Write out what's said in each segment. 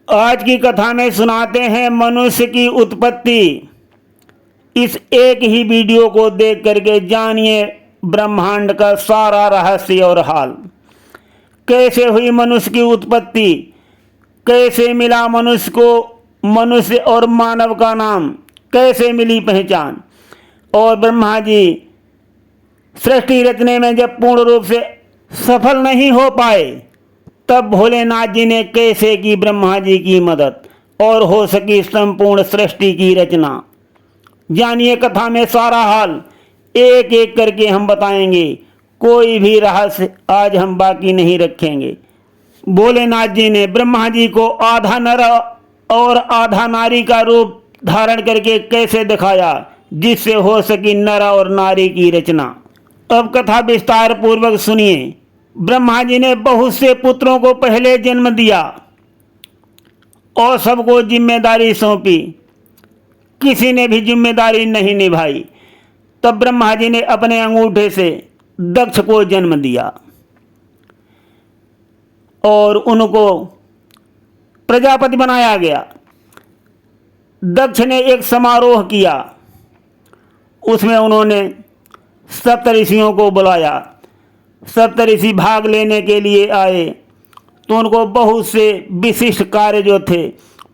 आज की कथा में सुनाते हैं मनुष्य की उत्पत्ति। इस एक ही वीडियो को देख करके जानिए ब्रह्मांड का सारा रहस्य और हाल। कैसे हुई मनुष्य की उत्पत्ति, कैसे मिला मनुष्य को मनुष्य और मानव का नाम, कैसे मिली पहचान, और ब्रह्मा जी सृष्टि रचने में जब पूर्ण रूप से सफल नहीं हो पाए तब भोलेनाथ जी ने कैसे की ब्रह्मा जी की मदद और हो सकी संपूर्ण सृष्टि की रचना। जानिए कथा में सारा हाल, एक एक करके हम बताएंगे। कोई भी रहस्य आज हम बाकी नहीं रखेंगे। भोलेनाथ जी ने ब्रह्मा जी को आधा नर और आधा नारी का रूप धारण करके कैसे दिखाया जिससे हो सकी नर और नारी की रचना। अब कथा विस्तार पूर्वक सुनिए। ब्रह्मा जी ने बहुत से पुत्रों को पहले जन्म दिया और सबको जिम्मेदारी सौंपी। किसी ने भी जिम्मेदारी नहीं निभाई। तब ब्रह्मा जी ने अपने अंगूठे से दक्ष को जन्म दिया और उनको प्रजापति बनाया गया। दक्ष ने एक समारोह किया, उसमें उन्होंने सप्तऋषियों को बुलाया। सप्तऋषि भाग लेने के लिए आए तो उनको बहुत से विशिष्ट कार्य जो थे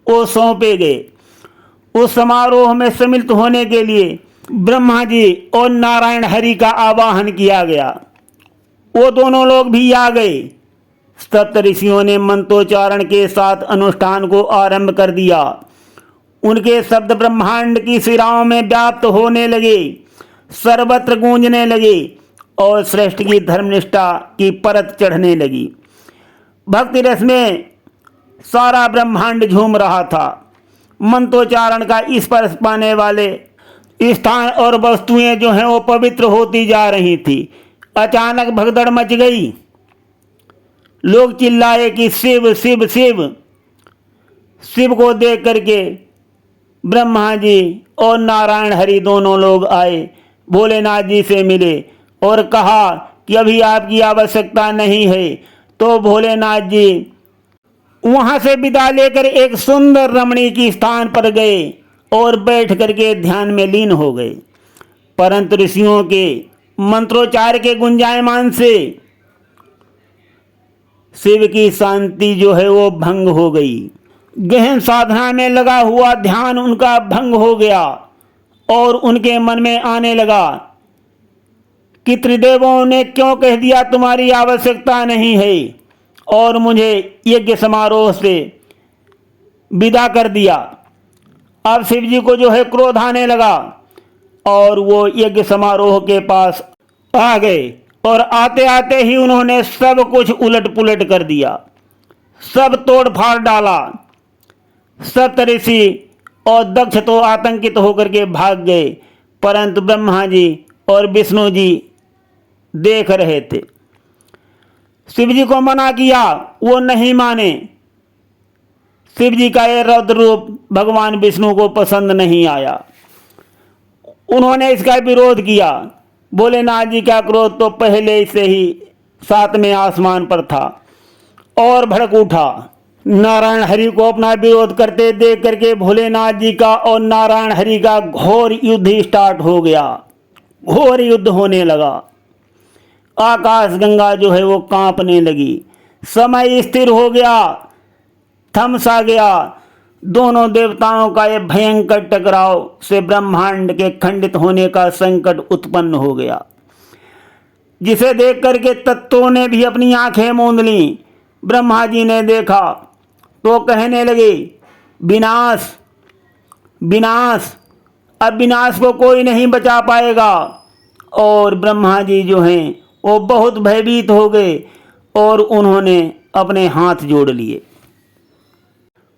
वो सौंपे गए। उस समारोह में सम्मिलित होने के लिए ब्रह्मा जी और नारायण हरि का आवाहन किया गया। वो दोनों लोग भी आ गए। सप्तऋषियों ने मंत्रोच्चारण के साथ अनुष्ठान को आरंभ कर दिया। उनके शब्द ब्रह्मांड की शिराओं में व्याप्त होने लगे, सर्वत्र गूंजने लगे और सृष्टि की धर्मनिष्ठा की परत चढ़ने लगी। भक्ति रस में सारा ब्रह्मांड झूम रहा था। मंत्रोच्चारण का स्पर्श पाने वाले स्थान और वस्तुएं जो हैं वो पवित्र होती जा रही थी। अचानक भगदड़ मच गई। लोग चिल्लाए कि शिव शिव शिव। शिव को देख करके ब्रह्मा जी और नारायण हरि दोनों लोग आए, भोलेनाथ जी से मिले और कहा कि अभी आपकी आवश्यकता नहीं है। तो भोलेनाथ जी वहां से विदा लेकर एक सुंदर रमणी की स्थान पर गए और बैठ करके ध्यान में लीन हो गए। परंतु ऋषियों के मंत्रोच्चार के गुंजायमान से शिव की शांति जो है वो भंग हो गई। गहन साधना में लगा हुआ ध्यान उनका भंग हो गया और उनके मन में आने लगा कि त्रिदेवों ने क्यों कह दिया तुम्हारी आवश्यकता नहीं है और मुझे यज्ञ समारोह से विदा कर दिया। अब शिव जी को जो है क्रोध आने लगा और वो यज्ञ समारोह के पास आ गए और आते आते ही उन्होंने सब कुछ उलट पुलट कर दिया, सब तोड़ फाड़ डाला। सप्तऋषि और दक्ष तो आतंकित होकर के भाग गए, परंतु ब्रह्मा जी और विष्णु जी देख रहे थे। शिव जी को मना किया, वो नहीं माने। शिव जी का ये रौद्र रूप भगवान विष्णु को पसंद नहीं आया। उन्होंने इसका विरोध किया। भोलेनाथ जी का क्रोध तो पहले से ही 7वें आसमान पर था और भड़क उठा। नारायण हरि को अपना विरोध करते देख करके भोलेनाथ जी का और नारायण हरि का घोर युद्ध स्टार्ट हो गया। घोर युद्ध होने लगा। आकाश गंगा जो है वो कांपने लगी। समय स्थिर हो गया, थम सा गया। दोनों देवताओं का ये भयंकर टकराव से ब्रह्मांड के खंडित होने का संकट उत्पन्न हो गया, जिसे देख करके तत्वों ने भी अपनी आंखें मूंद लीं। ब्रह्मा जी ने देखा तो कहने लगे विनाश विनाश, अब विनाश को कोई नहीं बचा पाएगा। और ब्रह्मा जी जो हैं वो बहुत भयभीत हो गए और उन्होंने अपने हाथ जोड़ लिए।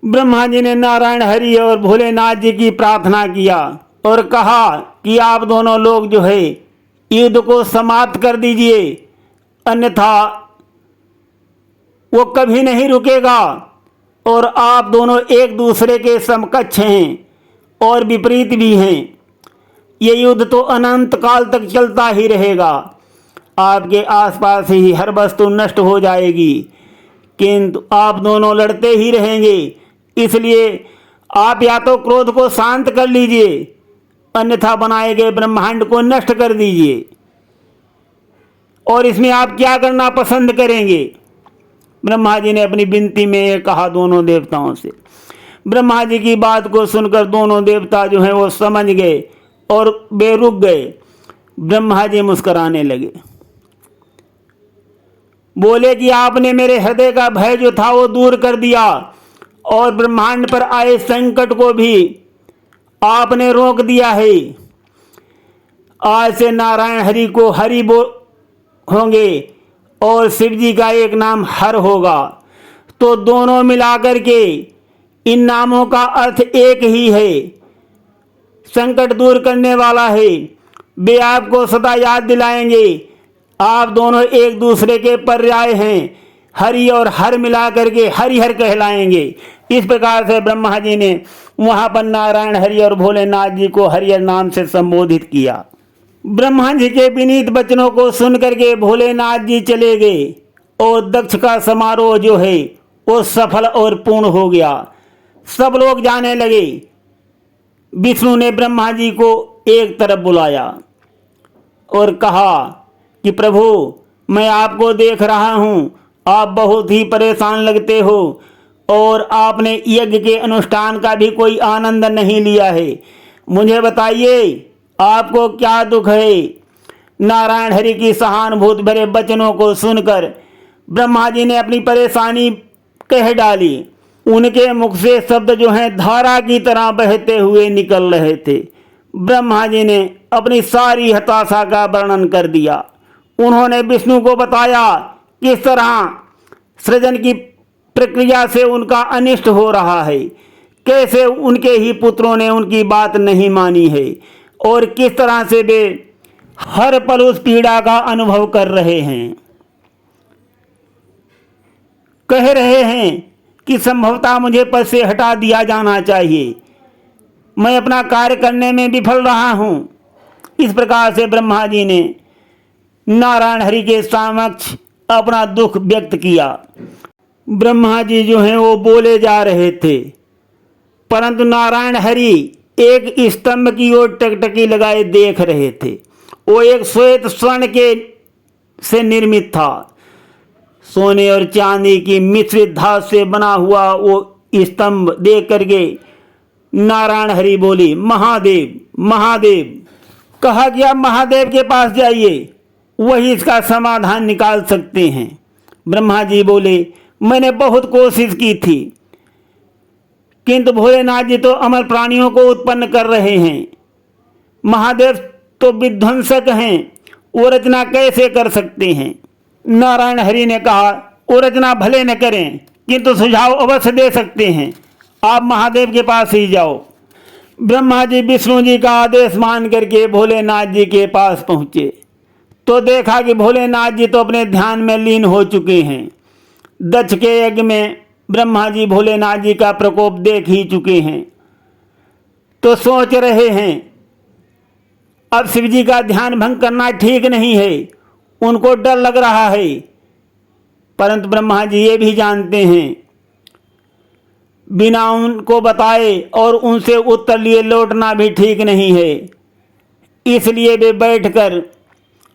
ब्रह्मा जी ने नारायण हरि और भोलेनाथ जी की प्रार्थना किया और कहा कि आप दोनों लोग जो है युद्ध को समाप्त कर दीजिए, अन्यथा वो कभी नहीं रुकेगा और आप दोनों एक दूसरे के समकक्ष हैं और विपरीत भी हैं। ये युद्ध तो अनंत काल तक चलता ही रहेगा। आपके आसपास ही हर वस्तु नष्ट हो जाएगी, किंतु आप दोनों लड़ते ही रहेंगे। इसलिए आप या तो क्रोध को शांत कर लीजिए, अन्यथा बनाए गए ब्रह्मांड को नष्ट कर दीजिए। और इसमें आप क्या करना पसंद करेंगे? ब्रह्मा जी ने अपनी विनती में ये कहा दोनों देवताओं से। ब्रह्मा जी की बात को सुनकर दोनों देवता जो हैं वो समझ गए और वे रुक गए। ब्रह्मा जी मुस्कुराने लगे, बोले कि आपने मेरे हृदय का भय जो था वो दूर कर दिया और ब्रह्मांड पर आए संकट को भी आपने रोक दिया है। आज से नारायण हरि को हरि होंगे और शिव जी का एक नाम हर होगा। तो दोनों मिलाकर के इन नामों का अर्थ एक ही है, संकट दूर करने वाला है। वे आपको सदा याद दिलाएंगे। आप दोनों एक दूसरे के पर्याय हैं। हरि और हर मिलाकर के हरिहर कहलाएंगे। इस प्रकार से ब्रह्मा जी ने वहां पर नारायण हरि और भोलेनाथ जी को हरिहर नाम से संबोधित किया। ब्रह्मा जी के विनीत वचनों को सुनकर के भोलेनाथ जी चले गए और दक्ष का समारोह जो है वो सफल और पूर्ण हो गया। सब लोग जाने लगे। विष्णु ने ब्रह्मा जी को एक तरफ बुलाया और कहा कि प्रभु, मैं आपको देख रहा हूँ, आप बहुत ही परेशान लगते हो और आपने यज्ञ के अनुष्ठान का भी कोई आनंद नहीं लिया है। मुझे बताइए आपको क्या दुख है? नारायण हरि की सहानुभूति भरे वचनों को सुनकर ब्रह्मा जी ने अपनी परेशानी कह डाली। उनके मुख से शब्द जो हैं धारा की तरह बहते हुए निकल रहे थे। ब्रह्मा जी ने अपनी सारी हताशा का वर्णन कर दिया। उन्होंने विष्णु को बताया किस तरह सृजन की प्रक्रिया से उनका अनिष्ट हो रहा है, कैसे उनके ही पुत्रों ने उनकी बात नहीं मानी है और किस तरह से वे हर पल उस पीड़ा का अनुभव कर रहे हैं। कह रहे हैं कि संभवतः मुझे पद से हटा दिया जाना चाहिए, मैं अपना कार्य करने में विफल रहा हूं। इस प्रकार से ब्रह्मा जी ने नारायण हरि के समक्ष अपना दुख व्यक्त किया। ब्रह्मा जी जो हैं वो बोले जा रहे थे, परंतु नारायण हरि एक स्तंभ की ओर टकटकी लगाए देख रहे थे। वो एक श्वेत स्वर्ण के से निर्मित था। सोने और चांदी की मिश्रित धातु से बना हुआ वो स्तंभ देख करके नारायण हरि बोली, महादेव महादेव। कहा कि आप महादेव के पास जाइए, वही इसका समाधान निकाल सकते हैं। ब्रह्मा जी बोले, मैंने बहुत कोशिश की थी, किंतु भोलेनाथ जी तो अमर प्राणियों को उत्पन्न कर रहे हैं। महादेव तो विध्वंसक हैं, वो रचना कैसे कर सकते हैं? नारायण हरि ने कहा, वो रचना भले न करें, किंतु सुझाव अवश्य दे सकते हैं। आप महादेव के पास ही जाओ। ब्रह्मा जी विष्णु जी का आदेश मान करके भोलेनाथ जी के पास पहुँचे तो देखा कि भोलेनाथ जी तो अपने ध्यान में लीन हो चुके हैं। दक्ष के यज्ञ में ब्रह्मा जी भोलेनाथ जी का प्रकोप देख ही चुके हैं, तो सोच रहे हैं अब शिव जी का ध्यान भंग करना ठीक नहीं है। उनको डर लग रहा है, परंतु ब्रह्मा जी ये भी जानते हैं बिना उनको बताए और उनसे उत्तर लिए लौटना भी ठीक नहीं है। इसलिए वे बैठकर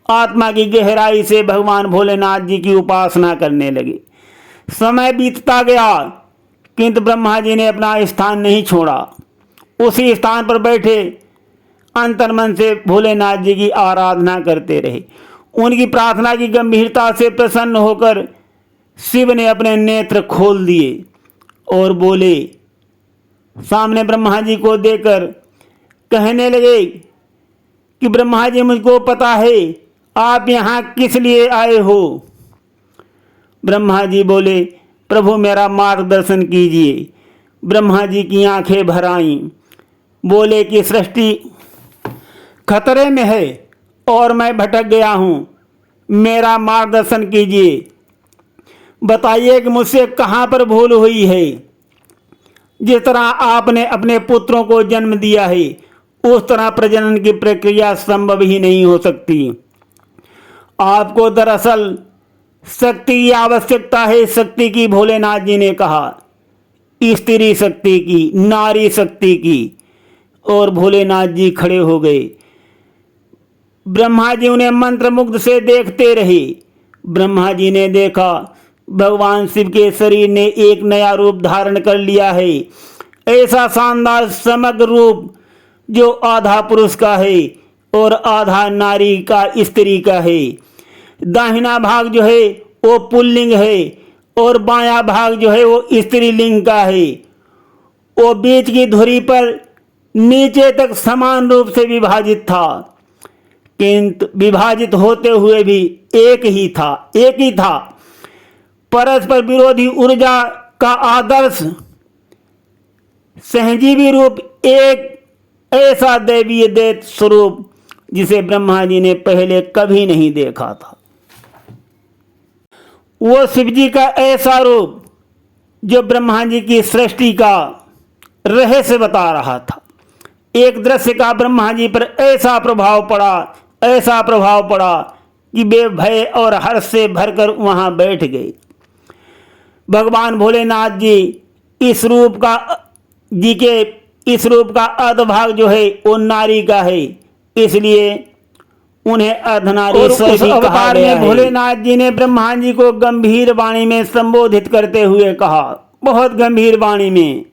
आत्मा की गहराई से भगवान भोलेनाथ जी की उपासना करने लगे। समय बीतता गया, किंतु ब्रह्मा जी ने अपना स्थान नहीं छोड़ा। उसी स्थान पर बैठे अंतर्मन से भोलेनाथ जी की आराधना करते रहे। उनकी प्रार्थना की गंभीरता से प्रसन्न होकर शिव ने अपने नेत्र खोल दिए और बोले, सामने ब्रह्मा जी को देखकर कहने लगे कि ब्रह्मा जी, मुझको पता है आप यहाँ किस लिए आए हो। ब्रह्मा जी बोले, प्रभु मेरा मार्गदर्शन कीजिए। ब्रह्मा जी की आंखें भर आईं। बोले कि सृष्टि खतरे में है और मैं भटक गया हूँ, मेरा मार्गदर्शन कीजिए। बताइए कि मुझसे कहाँ पर भूल हुई है। जिस तरह आपने अपने पुत्रों को जन्म दिया है, उस तरह प्रजनन की प्रक्रिया संभव ही नहीं हो सकती। आपको दरअसल शक्ति की आवश्यकता है। शक्ति की, भोलेनाथ जी ने कहा। स्त्री शक्ति की, नारी शक्ति की। और भोलेनाथ जी खड़े हो गए। ब्रह्मा जी उन्हें मंत्रमुग्ध से देखते रहे। ब्रह्मा जी ने देखा भगवान शिव के शरीर ने एक नया रूप धारण कर लिया है। ऐसा शानदार समग्र रूप जो आधा पुरुष का है और आधा नारी का, स्त्री का है। दाहिना भाग जो है वो पुल्लिंग है और बायां भाग जो है वो स्त्रीलिंग का है। वो बीच की धुरी पर नीचे तक समान रूप से विभाजित था, किंतु विभाजित होते हुए भी एक ही था। परस्पर विरोधी ऊर्जा का आदर्श सहजीवी रूप, एक ऐसा दैवीय दैत स्वरूप जिसे ब्रह्मा जी ने पहले कभी नहीं देखा था। वो शिव जी का ऐसा रूप जो ब्रह्मा जी की सृष्टि का रहस्य बता रहा था। एक दृश्य का ब्रह्मा जी पर ऐसा प्रभाव पड़ा कि वे भय और हर्ष से भरकर वहां बैठ गए। भगवान भोलेनाथ जी इस रूप का अधभाग जो है वो नारी का है, इसलिए उन्हें अर्धनारीश्वर भी कहा गया है। भोलेनाथ जी ने ब्रह्मा जी को गंभीर वाणी में संबोधित करते हुए कहा, बहुत गंभीर वाणी में,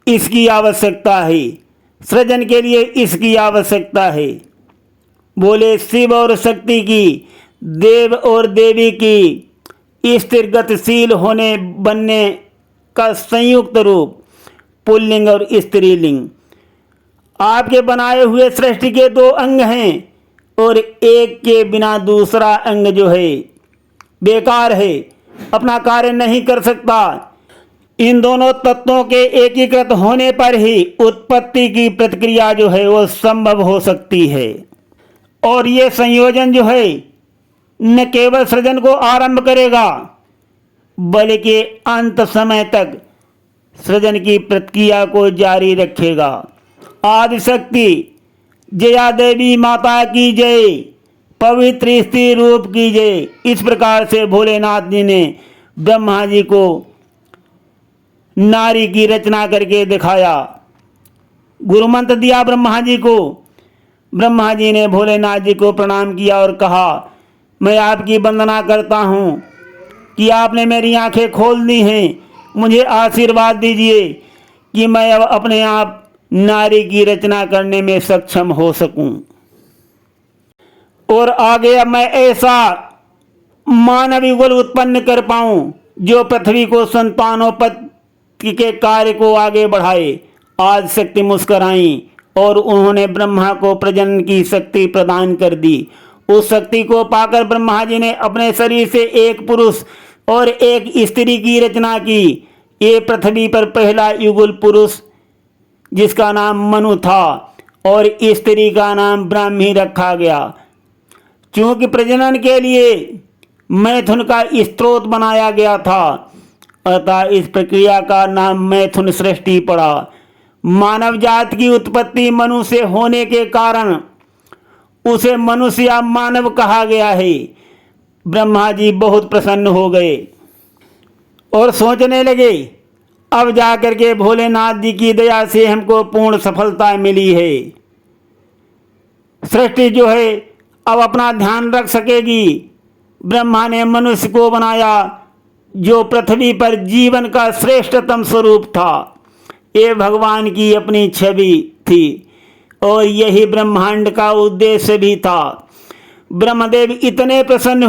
इसकी आवश्यकता है, सृजन के लिए इसकी आवश्यकता है। बोले शिव और शक्ति की, देव और देवी की स्थिर गतिशील होने बनने का संयुक्त रूप पुल्लिंग और स्त्रीलिंग। आपके बनाए हुए सृष्टि के दो अंग हैं और एक के बिना दूसरा अंग जो है बेकार है, अपना कार्य नहीं कर सकता। इन दोनों तत्वों के एकीकृत होने पर ही उत्पत्ति की प्रक्रिया जो है वो संभव हो सकती है। और ये संयोजन जो है न केवल सृजन को आरंभ करेगा बल्कि अंत समय तक सृजन की प्रक्रिया को जारी रखेगा। आदिशक्ति जया देवी माता की जय, पवित्र स्त्री रूप की जय। इस प्रकार से भोलेनाथ जी ने ब्रह्मा जी को नारी की रचना करके दिखाया, गुरुमंत्र दिया ब्रह्मा जी को। ब्रह्मा जी ने भोलेनाथ जी को प्रणाम किया और कहा, मैं आपकी वंदना करता हूँ कि आपने मेरी आंखें खोल दी हैं। मुझे आशीर्वाद दीजिए कि मैं अब अपने आप नारी की रचना करने में सक्षम हो सकूं और आगे अब मैं ऐसा मानव युगल उत्पन्न कर पाऊं जो पृथ्वी को संतानोत्पत्ति के कार्य को आगे बढ़ाए। आज शक्ति मुस्कुराई और उन्होंने ब्रह्मा को प्रजनन की शक्ति प्रदान कर दी। उस शक्ति को पाकर ब्रह्मा जी ने अपने शरीर से एक पुरुष और एक स्त्री की रचना की। ये पृथ्वी पर पहला युगल पुरुष जिसका नाम मनु था और स्त्री का नाम ब्राह्मी रखा गया। चूंकि प्रजनन के लिए मैथुन का स्रोत बनाया गया था, अतः इस प्रक्रिया का नाम मैथुन सृष्टि पड़ा। मानव जाति की उत्पत्ति मनु से होने के कारण उसे मनुष्य या मानव कहा गया है। ब्रह्मा जी बहुत प्रसन्न हो गए और सोचने लगे, अब जाकर के भोलेनाथ जी की दया से हमको पूर्ण सफलता मिली है। सृष्टि जो है अब अपना ध्यान रख सकेगी। ब्रह्मा ने मनुष्य को बनाया जो पृथ्वी पर जीवन का श्रेष्ठतम स्वरूप था। ये भगवान की अपनी छवि थी और यही ब्रह्मांड का उद्देश्य भी था। ब्रह्मदेव इतने प्रसन्न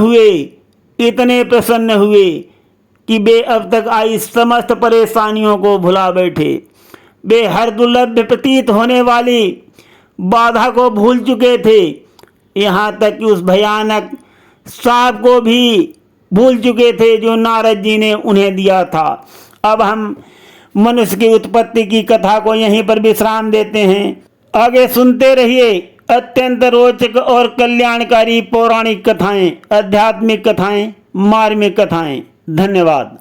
हुए कि वे अब तक आई समस्त परेशानियों को भुला बैठे। वे हर दुर्लभ प्रतीत होने वाली बाधा को भूल चुके थे, यहाँ तक कि उस भयानक सांप को भी भूल चुके थे जो नारद जी ने उन्हें दिया था। अब हम मनुष्य की उत्पत्ति की कथा को यहीं पर विश्राम देते हैं। आगे सुनते रहिए अत्यंत रोचक और कल्याणकारी पौराणिक कथाएं, आध्यात्मिक कथाएं, मार्मिक कथाएं। धन्यवाद।